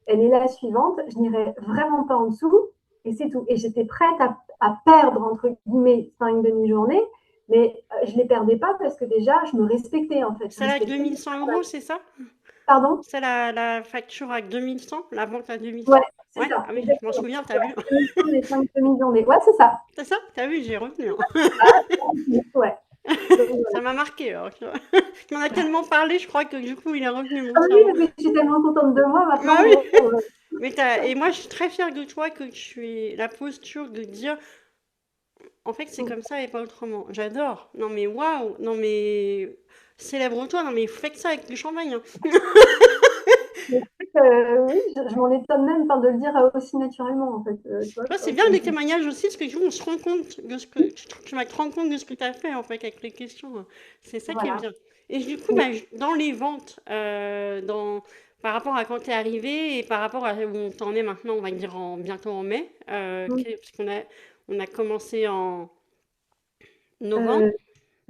elle est la suivante, je n'irai vraiment pas en dessous, et c'est tout. Et j'étais prête à perdre, entre guillemets, 5 demi-journées, mais je ne les perdais pas parce que déjà, je me respectais, en fait. Je celle à respectais 2 100 euros, c'est ça? Pardon. C'est la facture à 2 100, la vente à Ouais, 2 100? c'est Ouais, ça, ah oui, je m'en exactement. souviens, t'as Ouais, vu? 2 les 5 demi-journées. Ouais, c'est ça. C'est ça? T'as vu, j'ai retenu, hein. Ouais. Donc, voilà. Ça m'a marqué, alors, tu vois. Il m'en a tellement parlé, je crois que du coup, il est revenu, mon Ah oui, cerveau. mais je suis tellement contente de moi Bah maintenant. oui! Bon, Et moi, je suis très fière de toi que tu aies la posture de dire, en fait, c'est comme ça et pas autrement. J'adore. Non mais waouh! Non mais célèbre-toi. Non mais faites ça avec du champagne, hein. oui, je m'en étonne même enfin, de le dire aussi naturellement, en fait. Tu vois, Tu vois, c'est bien ça les témoignages aussi, parce que du coup, on se rend compte de ce que tu vas te rendre compte de ce que tu as fait en fait avec les questions. C'est ça qui est voilà. bien. Et du coup, bah, dans les ventes, par rapport à quand tu es arrivé et par rapport à où on t'en est maintenant, on va dire bientôt en mai, Mm. parce on a commencé en novembre. Euh,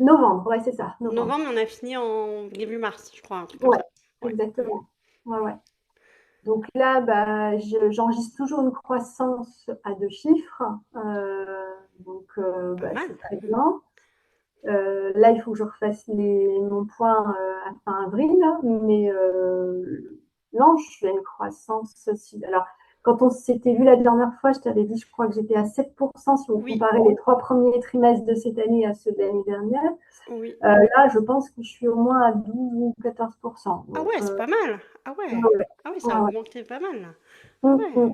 novembre, ouais, c'est ça, novembre. Novembre, on a fini en début mars, je crois, un truc comme Ouais, ça. Ouais. Mm. exactement. Ouais, ouais. Donc là, bah, j'enregistre toujours une croissance à 2 chiffres. Donc, Pas bah, mal. c'est très bien. Là, il faut que je refasse mon point à fin avril, mais non, je suis à une croissance aussi. Alors, quand on s'était vu la dernière fois, je t'avais dit, je crois que j'étais à 7% si on Oui, comparait les 3 premiers trimestres de cette année à ceux de l'année dernière. oui. Là, je pense que je suis au moins à 12 ou 14%. Ah Donc, ouais, c'est pas mal. Ah ouais, ouais. ouais, Ah oui, ça a ouais. augmenté pas mal là. Ah Mm, ouais. mm,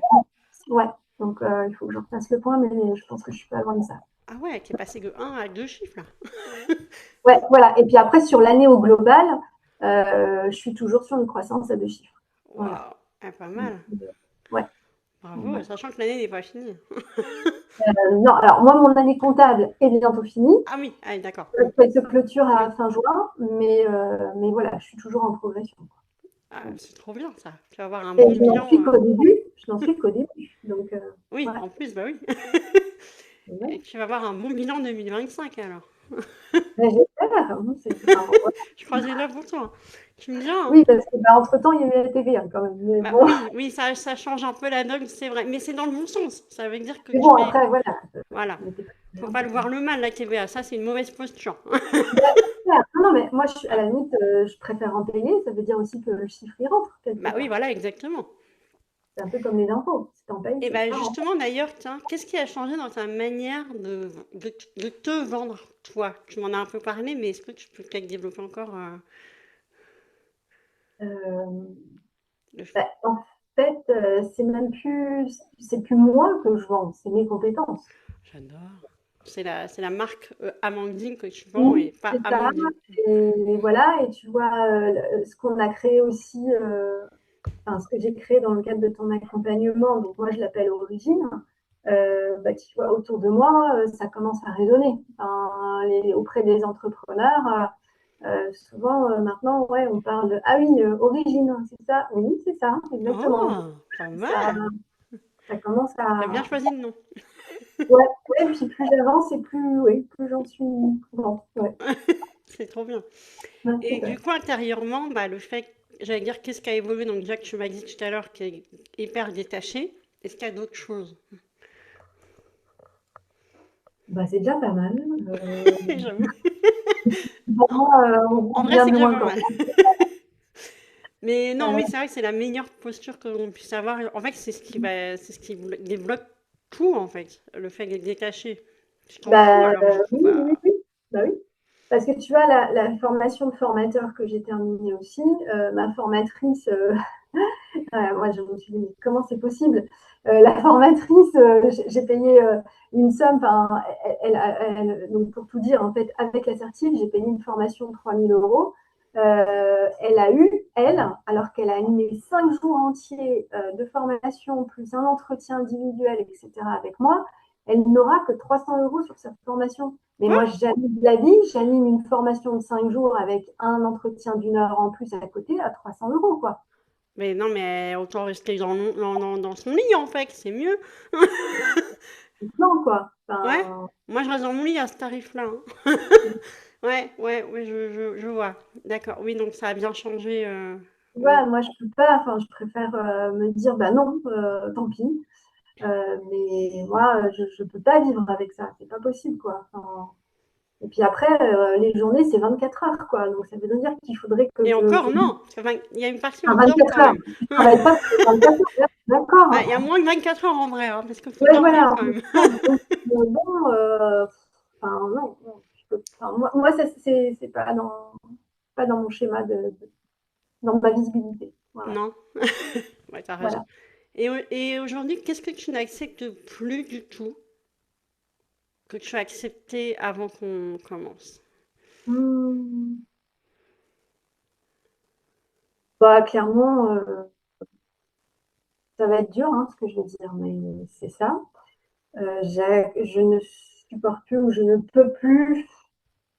ouais. Donc, il faut que je refasse le point, mais je pense que je suis pas loin de ça. Ah ouais, t'es passé de un à 2 chiffres là. Ouais, voilà. Et puis après, sur l'année au global, je suis toujours sur une croissance à 2 chiffres. Voilà. Waouh, ah, pas mal. Ouais. Bravo, Voilà. sachant que l'année n'est pas finie. Non, alors moi, mon année comptable est bientôt finie. Ah oui, ah, d'accord. Oui, Elle se clôture oui. à fin juin, mais voilà, je suis toujours en progression. Ah, c'est trop bien ça. Tu vas avoir un Et bon je n'en bilan. suis qu'au début. Je n'en suis qu'au début. Donc, Oui, ouais. en plus, bah oui. Ouais. Et tu vas avoir un bon bilan 2025 alors. Mais j'espère, hein, enfin, ouais. Je croise les doigts pour toi. Tu me diras, hein. Oui, parce que bah, entre-temps, il y a eu la TVA quand même. Mais Bah bon, oui, oui, ça change un peu la donne, c'est vrai. Mais c'est dans le bon sens. Ça veut dire que mais tu bon payes. après, voilà. Voilà. On était Faut un pas peu le comme voir le mal, la TVA. Ça, c'est une mauvaise posture. bah, voilà. Non, non, mais moi, à Hein. la limite, je préfère en payer. Ça veut dire aussi que le chiffre, il rentre quelque Bah oui, part. voilà, exactement. C'est un peu comme les impôts. Si tu en payes, Et c'est que bah ça rentre. justement, d'ailleurs, tiens, qu'est-ce qui a changé dans ta manière de te vendre, toi? Tu m'en as un peu parlé, mais est-ce que tu peux peut-être développer encore Euh, le... En fait, c'est plus moi que je vends, c'est mes compétences. J'adore. C'est la marque Amandine que tu vends et Oui, pas c'est ça. Amandine. Et voilà, et tu vois, ce qu'on a créé aussi, enfin, ce que j'ai créé dans le cadre de ton accompagnement, donc moi je l'appelle Origine, bah, tu vois, autour de moi, ça commence à résonner. Enfin, auprès des entrepreneurs, souvent maintenant, ouais, on parle de ah oui, Origine, c'est ça, oui, c'est ça, exactement. Oh, pas Ça, mal. ça commence T'as bien à. choisi le nom. Ouais, ouais, puis plus j'avance et plus j'en suis contente. Ouais, C'est trop bien. ouais, c'est Et vrai. du coup, intérieurement, bah, le fait, j'allais dire, qu'est-ce qui a évolué? Donc déjà que tu m'as dit tout à l'heure qu'il est hyper détaché. Est-ce qu'il y a d'autres choses? Bah, c'est déjà pas mal. Euh, J'avoue. En, Vraiment, en on vrai, vient c'est de déjà loin pas quand mal. Mais non, oui, c'est vrai que c'est la meilleure posture que l'on puisse avoir. En fait, c'est ce qui débloque tout, en fait, le fait d'être détaché. Tu t'en fous, bah, alors du coup, oui, oui, bah... oui. Bah oui. Parce que tu vois, la formation de formateur que j'ai terminée aussi, ma formatrice, moi je me suis dit, mais comment c'est possible? La formatrice, j'ai payé une somme, enfin, donc pour tout dire, en fait, avec la certif, j'ai payé une formation de 3 000 euros. Elle a eu, elle, alors qu'elle a animé 5 jours entiers de formation, plus un entretien individuel, etc. avec moi, elle n'aura que 300 euros sur sa formation. Mais Quoi? moi, jamais de la vie, j'anime une formation de 5 jours avec un entretien d'1 heure en plus à côté à 300 euros, quoi. Mais non, mais autant rester dans son lit, en fait, c'est mieux. Non, quoi. Ouais? Enfin, Moi, je reste dans mon lit à ce tarif-là, hein. Ouais, ouais, ouais, je vois. D'accord. Oui, donc ça a bien changé. Oui. voilà, moi, je peux pas, enfin, je préfère me dire, bah non, tant pis. Mais moi, je peux pas vivre avec ça, c'est pas possible, quoi. Enfin, et puis après, les journées, c'est 24 heures, quoi. Donc, ça veut dire qu'il faudrait que Et je. encore, non. Enfin, il y a une partie où on Enfin, dort 24 quand heures. même. Je travaille pas sur les 24 heures, Bah, il y a d'accord. moins de 24 heures en vrai, hein, parce qu'il faut Ouais, dormir voilà. quand même. Donc, bon, enfin, non, non, enfin, moi ça, c'est pas dans mon schéma dans ma visibilité. Voilà. Non. Ouais, t'as raison. Voilà. Et aujourd'hui, qu'est-ce que tu n'acceptes plus du tout que tu as accepté avant qu'on commence? Hmm. Bah, clairement, ça va être dur, hein, ce que je vais dire, mais c'est ça. Je ne supporte plus ou je ne peux plus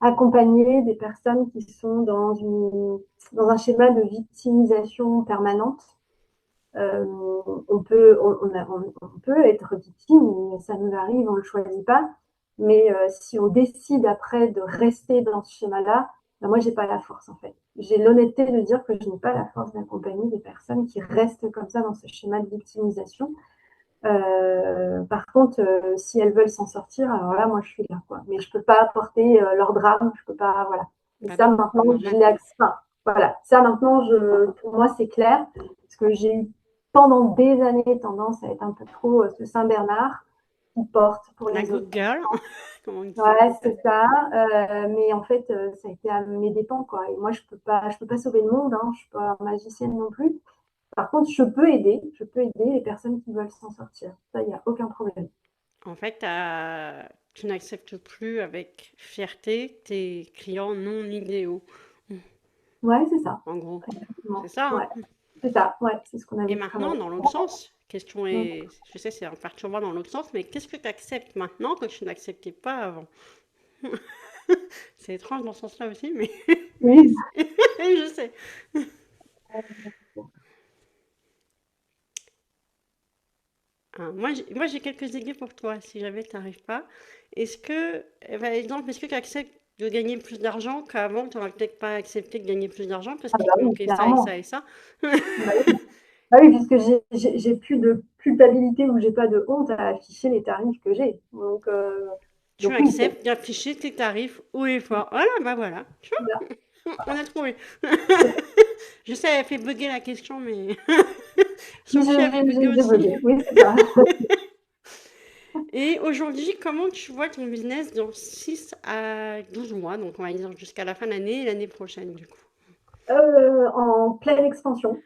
accompagner des personnes qui sont dans un schéma de victimisation permanente. Euh, on peut être victime, ça nous arrive, on ne le choisit pas. Mais si on décide après de rester dans ce schéma-là, ben moi, j'ai pas la force en fait. J'ai l'honnêteté de dire que je n'ai pas la force d'accompagner des personnes qui restent comme ça dans ce schéma de victimisation. Par contre, si elles veulent s'en sortir, alors là, moi, je suis là, quoi. Mais je peux pas apporter leur drame, je peux pas, voilà. Et Bah ça, non, maintenant, je normal. l'ai enfin, voilà. Ça, maintenant, pour moi, c'est clair, parce que j'ai eu pendant des années tendance à être un peu trop ce Saint-Bernard qui porte pour La les good autres. girl, comme on disait Ouais, comme ça. c'est ça. Mais en fait, ça a été à mes dépens, quoi. Et moi, je peux pas sauver le monde, hein. Je suis pas magicienne non plus. Par contre, je peux aider les personnes qui veulent s'en sortir. Ça, il n'y a aucun problème. En fait, tu n'acceptes plus avec fierté tes clients non idéaux. Ouais, c'est ça. En gros, c'est Effectivement. ça, Ouais, hein. c'est ça. Ouais, c'est ce qu'on Et avait maintenant, travaillé. dans l'autre sens, question Mm. est, je sais, c'est un perturbant dans l'autre sens, mais qu'est-ce que tu acceptes maintenant que tu n'acceptais pas avant? C'est étrange dans ce sens-là aussi, mais, mais Oui. je sais. Ah, moi, j'ai quelques idées pour toi, si jamais tu n'arrives pas. Est-ce que, par exemple, est-ce que tu acceptes de gagner plus d'argent qu'avant, tu n'aurais peut-être pas accepté de gagner plus d'argent parce Ah qu'il bah te oui, manquait ça et ça clairement. et ça? Bah oui, bah oui, puisque j'ai plus de culpabilité ou j'ai pas de honte à afficher les tarifs que j'ai. Tu Donc oui, acceptes d'afficher tes tarifs haut et fort. Voilà, bah voilà. Tu voilà. vois, on a trouvé. Je sais, elle fait bugger la question, mais Oui, Sophie avait bugué j'ai aussi. bugué. Oui, c'est ça. Et aujourd'hui, comment tu vois ton business dans 6 à 12 mois, donc on va dire jusqu'à la fin de l'année et l'année prochaine, du coup? En pleine expansion.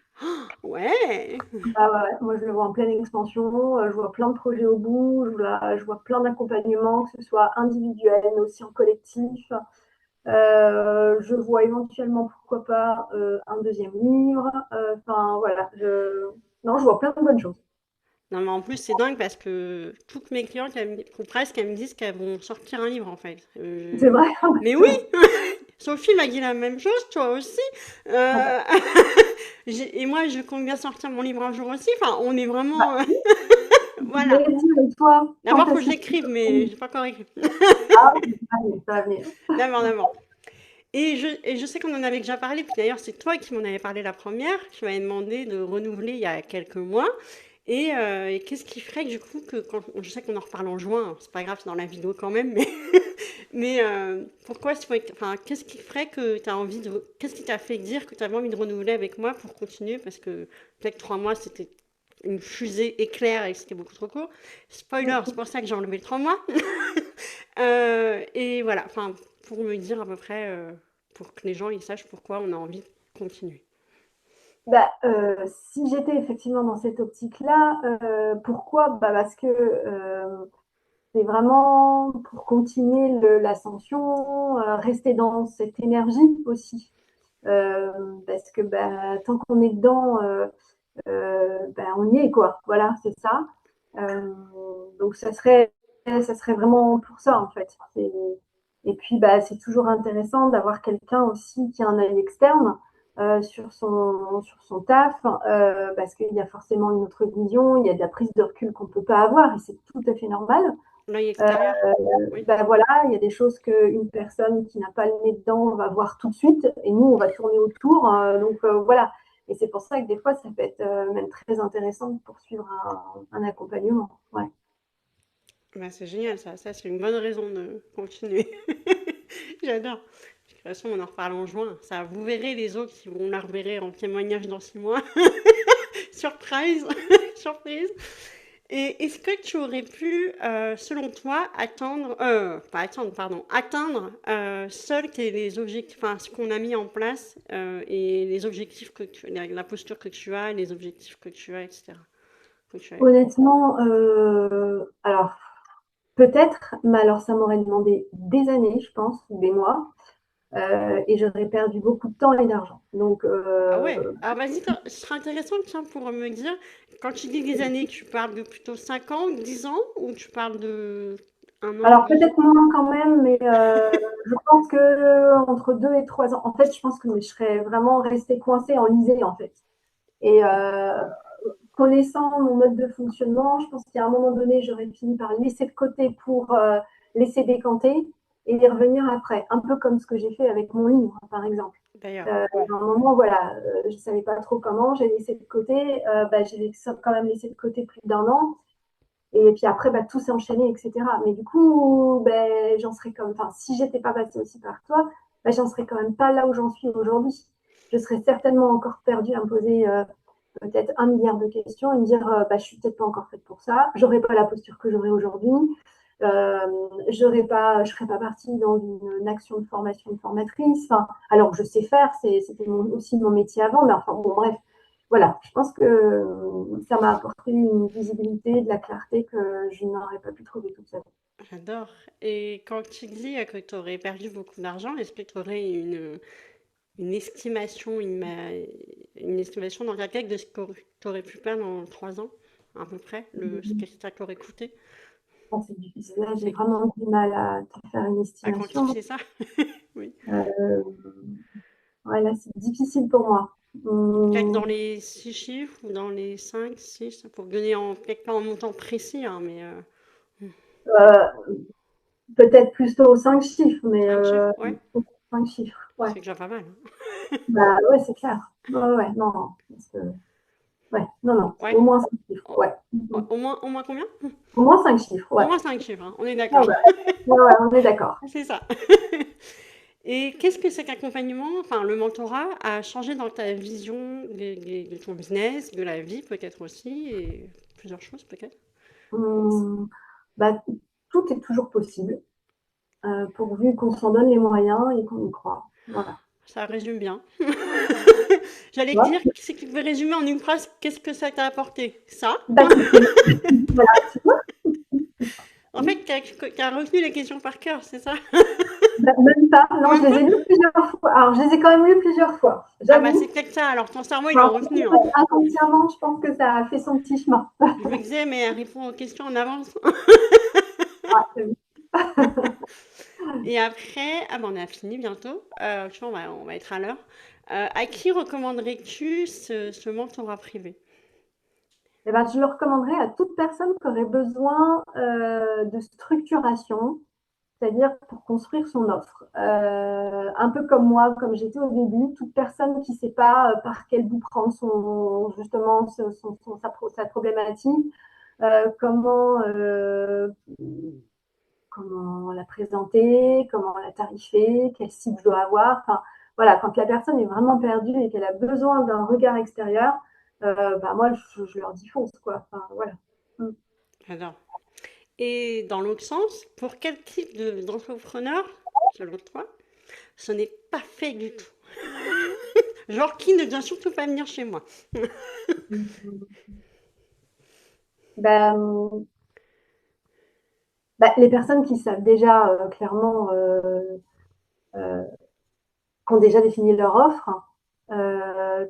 Ouais, Ah ouais, ouais. Moi, je le vois en pleine expansion. Je vois plein de projets au bout. Je vois plein d'accompagnements, que ce soit individuel, mais aussi en collectif. Je vois éventuellement, pourquoi pas, un deuxième livre. Enfin, voilà. Non, je vois plein de bonnes choses. non mais en plus c'est dingue parce que toutes mes clientes, ou presque, elles me disent qu'elles vont sortir un livre en fait. C'est vrai. Mais oui, Sophie m'a dit la même chose, toi aussi. Ah bah, Euh, et moi, je compte bien sortir mon livre un jour aussi. Enfin, on est bah, vraiment... je voilà. voulais dire, et toi, quand D'abord, faut que est-ce je que tu l'écrive, mais j'ai pas encore écrit. ah, ça va venir. D'abord, d'abord. Et je sais qu'on en avait déjà parlé, puis d'ailleurs, c'est toi qui m'en avais parlé la première. Tu m'avais demandé de renouveler il y a quelques mois. Et qu'est-ce qui ferait que, du coup, que quand, je sais qu'on en reparle en juin, hein, c'est pas grave, c'est dans la vidéo quand même, mais, pourquoi, enfin, qu'est-ce qui ferait que tu as envie de, qu'est-ce qui t'a fait dire que tu avais envie de renouveler avec moi pour continuer? Parce que peut-être 3 mois, c'était une fusée éclair et c'était beaucoup trop court. Spoiler, c'est pour ça que j'ai enlevé le 3 mois. Et voilà, enfin, pour me dire à peu près, pour que les gens ils sachent pourquoi on a envie de continuer. Bah, si j'étais effectivement dans cette optique-là, pourquoi? Bah, parce que c'est vraiment pour continuer l'ascension, rester dans cette énergie aussi. Parce que bah, tant qu'on est dedans, bah, on y est, quoi. Voilà, c'est ça. Euh, donc ça serait vraiment pour ça, en fait. Et puis, bah, c'est toujours intéressant d'avoir quelqu'un aussi qui a un œil externe sur son taf, parce qu'il y a forcément une autre vision, il y a de la prise de recul qu'on ne peut pas avoir, et c'est tout à fait normal. L'œil Euh, extérieur? Oui. ben voilà, il y a des choses qu'une personne qui n'a pas le nez dedans va voir tout de suite, et nous, on va tourner autour. Voilà. Et c'est pour ça que des fois, ça peut être même très intéressant de poursuivre un accompagnement. Ouais. Bah, c'est génial ça, ça c'est une bonne raison de continuer. J'adore. De toute façon, on en reparle en juin. Ça, vous verrez les autres si vous la reverrez en témoignage dans 6 mois. Surprise, surprise. Et est-ce que tu aurais pu, selon toi, pas attendre, pardon, atteindre seul les objectifs, enfin ce qu'on a mis en place et les objectifs la posture que tu as, les objectifs que tu as, etc. Que tu avais. Honnêtement, alors peut-être, mais alors ça m'aurait demandé des années, je pense, ou des mois, et j'aurais perdu beaucoup de temps et d'argent. Ah ouais, alors vas-y, ce serait intéressant tiens, pour me dire, quand tu dis des années, tu parles de plutôt 5 ans, 10 ans, ou tu parles de 1 an, alors 2 ans? peut-être moins quand même, mais je pense que entre 2 et 3 ans, en fait, je pense que je serais vraiment restée coincée, enlisée en fait. Et connaissant mon mode de fonctionnement, je pense qu'à un moment donné, j'aurais fini par laisser de côté pour laisser décanter et y revenir après. Un peu comme ce que j'ai fait avec mon livre, par exemple. D'ailleurs, ouais. À un moment, voilà, je ne savais pas trop comment, j'ai laissé de côté, bah, j'ai quand même laissé de côté plus d'1 an. Et puis après, bah, tout s'est enchaîné, etc. Mais du coup, ben, j'en serais comme, enfin, si j'étais pas passée aussi par toi, ben, j'en serais quand même pas là où j'en suis aujourd'hui. Je serais certainement encore perdue à me poser peut-être 1 milliard de questions et me dire, bah, je suis peut-être pas encore faite pour ça. J'aurais pas la posture que j'aurais aujourd'hui. Euh, je serais pas partie dans une action de formation de formatrice. Enfin, alors je sais faire, c'était aussi mon métier avant, mais enfin bon, bref, voilà. Je pense que ça m'a apporté une visibilité, de la clarté que je n'aurais pas pu trouver toute seule. J'adore. Et quand tu dis que tu aurais perdu beaucoup d'argent, est-ce que tu aurais une estimation, une estimation dans ta tête de ce que tu aurais pu perdre en 3 ans, à peu près, ce que ça t'aurait coûté? C'est difficile. Là, j'ai C'est vraiment du mal à te faire une à estimation. quantifier ça? Oui. Euh, ouais, là, c'est difficile pour moi. Peut-être Hum, dans les 6 chiffres ou dans les 5, 6, pour donner peut-être pas en montant précis, hein, mais euh, Peut-être plutôt 5 chiffres, mais 5 chiffres, ouais, 5 chiffres, ouais. c'est déjà pas mal, hein. Bah ouais, c'est clair. Ouais, ouais, non, non. Ouais, non, non, Ouais. au moins 5 chiffres, Au, ouais. Mhm. au moins combien? Au moins 5 chiffres, Au ouais. moins 5 chiffres, hein, on est Ah d'accord. ouais, ouais, ouais, on est d'accord. C'est ça. Et qu'est-ce que cet accompagnement, enfin le mentorat, a changé dans ta vision de ton business, de la vie peut-être aussi, et plusieurs choses peut-être? Hum, bah, tout est toujours possible, pourvu qu'on s'en donne les moyens et qu'on y croit. Voilà. Ça résume bien. J'allais Tu te vois? dire, si tu pouvais résumer en une phrase, qu'est-ce que ça t'a apporté? Ça. Bah, voilà, tu vois? En fait, t'as retenu les questions par cœur, c'est ça? Bah, même pas. Non, je Même les pas? ai lues plusieurs fois. Alors, je les ai quand même lues plusieurs fois, Ah bah c'est j'avoue. peut-être ça, alors ton cerveau il l'a Alors, retenu, hein. inconsciemment, je pense que ça a fait son petit chemin. Je me disais, mais elle répond aux questions en avance. Ouais, Et après, ah ben on a fini bientôt. Tu vois, on va être à l'heure. À qui recommanderais-tu ce mentorat privé? eh ben, je le recommanderais à toute personne qui aurait besoin de structuration, c'est-à-dire pour construire son offre. Un peu comme moi, comme j'étais au début, toute personne qui ne sait pas par quel bout prendre justement sa problématique, comment la présenter, comment la tarifer, quelle cible je dois avoir. Enfin, voilà, quand la personne est vraiment perdue et qu'elle a besoin d'un regard extérieur, bah moi, je leur dis fonce, quoi. Enfin, voilà. Mm. J'adore. Et dans l'autre sens, pour quel type d'entrepreneur, selon toi, ce n'est pas fait du tout? Genre qui ne doit surtout pas venir chez moi? Ben, les personnes qui savent déjà clairement, euh, qui ont déjà défini leur offre,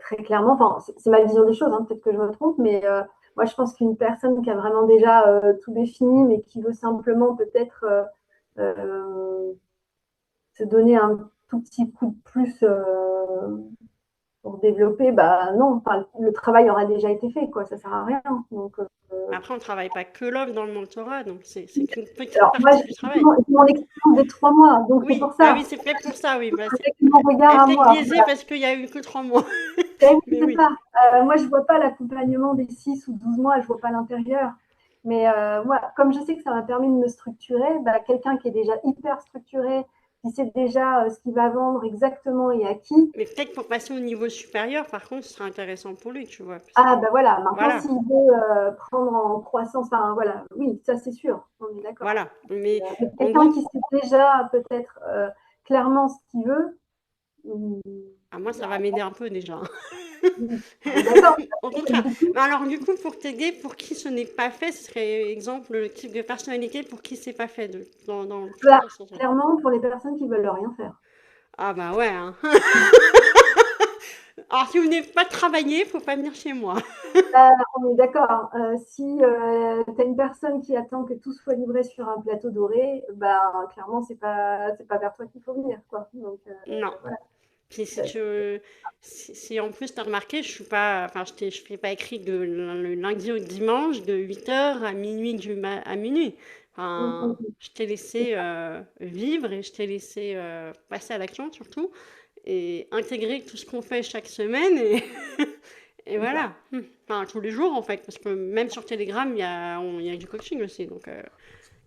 très clairement, enfin, c'est ma vision des choses, hein, peut-être que je me trompe, mais moi je pense qu'une personne qui a vraiment déjà tout défini, mais qui veut simplement peut-être euh, se donner un tout petit coup de plus pour développer, bah non, enfin, le travail aura déjà été fait, quoi, ça sert à rien. Donc, Après, on ne travaille pas que l'homme dans le mentorat, donc c'est qu'une petite alors moi, partie du travail. j'ai mon expérience des 3 mois, donc c'est Oui, pour ah ça, oui, c'est peut-être pour ça, oui. Bah, avec mon regard elle est à peut-être moi. biaisée parce qu'il y a eu que 3 mois. Oui, Mais c'est oui. ça. Moi, je ne vois pas l'accompagnement des 6 ou 12 mois, je ne vois pas l'intérieur. Mais moi, comme je sais que ça m'a permis de me structurer, bah, quelqu'un qui est déjà hyper structuré, qui sait déjà ce qu'il va vendre exactement et à qui, Mais peut-être pour passer au niveau supérieur, par contre, ce sera intéressant pour lui, tu vois. Parce que, ah ben voilà, maintenant voilà, s'il veut prendre en croissance, enfin voilà, oui, ça c'est sûr, on est d'accord. voilà. Mais Mais en quelqu'un gros, qui sait déjà peut-être clairement ce qu'il veut, hum, à moi, ça bah, va m'aider un peu déjà. oui, on est d'accord. Au contraire. Mais alors, du coup, pour t'aider, pour qui ce n'est pas fait, ce serait, exemple, le type de personnalité pour qui c'est pas fait dans le Là, futur sens. clairement, pour les personnes qui veulent rien faire. Ah bah ouais, hein. Alors, si vous n'avez pas travaillé, faut pas venir chez moi. On est d'accord. Si tu as une personne qui attend que tout soit livré sur un plateau doré, ben, clairement, c'est pas vers toi qu'il faut venir. Quoi. Donc, Non. voilà. Puis si en plus tu as remarqué, je suis pas, enfin je fais pas écrit de le lundi au dimanche de 8 heures à minuit à minuit. Enfin, je t'ai laissé vivre et je t'ai laissé passer à l'action surtout et intégrer tout ce qu'on fait chaque semaine et, Et C'est ça. voilà. Enfin, tous les jours, en fait, parce que même sur Telegram, il y a du coaching aussi. Donc,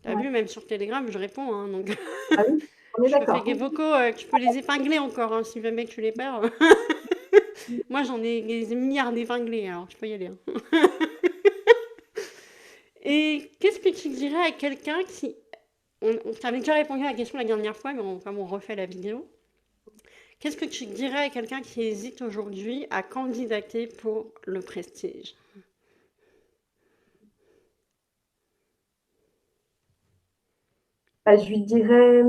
t'as Ouais. vu, même sur Telegram, je réponds, hein, donc, Ah oui, on est je te fais d'accord. des vocaux, tu peux les épingler encore, hein, si jamais tu les perds. Moi, j'en ai des milliards d'épinglés, alors je peux y aller, hein. Et qu'est-ce que tu dirais à quelqu'un qui... On t'avait déjà répondu à la question la dernière fois, mais comme on refait la vidéo. Qu'est-ce que tu dirais à quelqu'un qui hésite aujourd'hui à candidater pour le prestige? Bah, je lui dirais,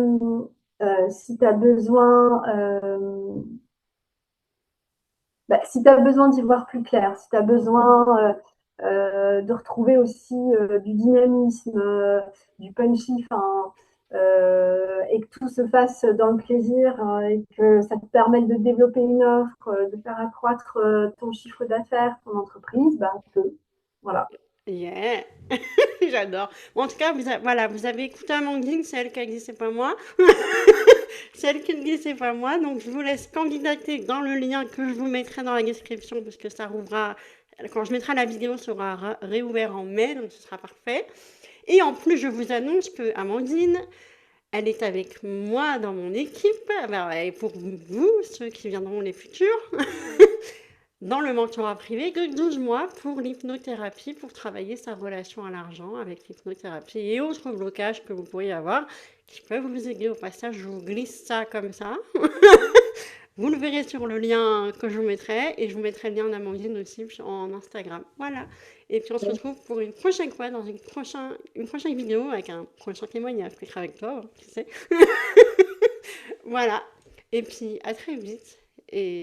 si tu as besoin, si tu as besoin d'y voir plus clair, si tu as besoin de retrouver aussi du dynamisme, du punchy, et que tout se fasse dans le plaisir et que ça te permette de développer une offre, de faire accroître ton chiffre d'affaires, ton entreprise, bah, tu peux. Voilà. Yeah, j'adore. Bon, en tout cas, voilà, vous avez écouté Amandine, c'est elle qui a dit, c'est pas moi. C'est elle qui le dit, c'est pas moi. Donc, je vous laisse candidater dans le lien que je vous mettrai dans la description, parce que ça rouvrira, quand je mettrai la vidéo, ça sera réouvert en mai, donc ce sera parfait. Et en plus, je vous annonce que Amandine, elle est avec moi dans mon équipe. Alors, et pour vous, ceux qui viendront les futurs, dans le mentorat privé de 12 mois pour l'hypnothérapie, pour travailler sa relation à l'argent avec l'hypnothérapie et autres blocages que vous pourriez avoir qui peuvent vous aider. Au passage, je vous glisse ça comme ça. Vous le verrez sur le lien que je vous mettrai et je vous mettrai le lien d'Amandine aussi en Instagram. Voilà. Et puis on se retrouve pour une prochaine fois dans une prochaine vidéo avec un prochain témoignage, peut-être avec toi, tu sais. Voilà. Et puis à très vite. Et